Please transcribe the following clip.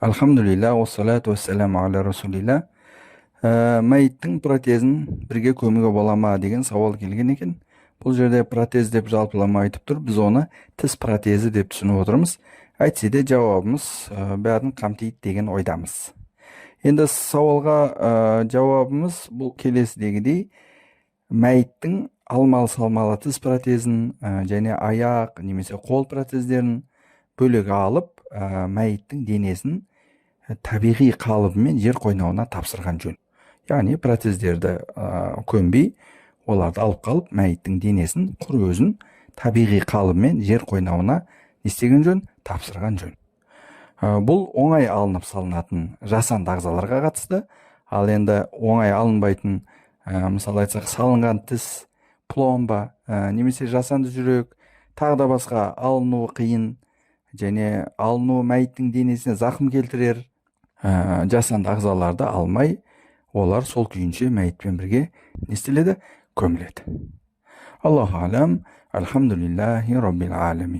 Алхамдулилля, уассалату вассаламу аля расулилля. Мәйіттің протезін бірге көмуге бола ма деген сауал келген екен. Бұл жерде протез деп жалпылама айтып тұр, біз оны тіс протезі деп түсініп отырмыз. Әйтсе де жауабымыз бәрін қамтиды деген ойдамыз. Енді сауалға жауабымыз бұл келесідегідей: мәйіттің алмалы салмалы тіс протезін және аяқ немесе қол протездерін бөлек алып, мәйіттің денесін табиғи қалыбымен жер қойнауына тапсырған жөн. Яғни протездерді көмбей, оларды алып қалып, мәйіттің денесін құр өзін табиғи қалыбымен жер қойнауына істеген жөн, тапсырған жөн. Бұл оңай алынып салынатын жасанды ағзаларға қатысты. Ал енді оңай алынбайтын, мысалы айтсақ, салынған тіс, пломба, немесе жасанды жүрек, тағы да басқа алынуы қиын және алыну мәйіттің денесіне зақым келтірер жасанды ағзаларды алмай, олар сол күйінше мәйітпен бірге не істеледі? Көміледі. Аллаху алам. Алхамдулиллахи роббил аламин.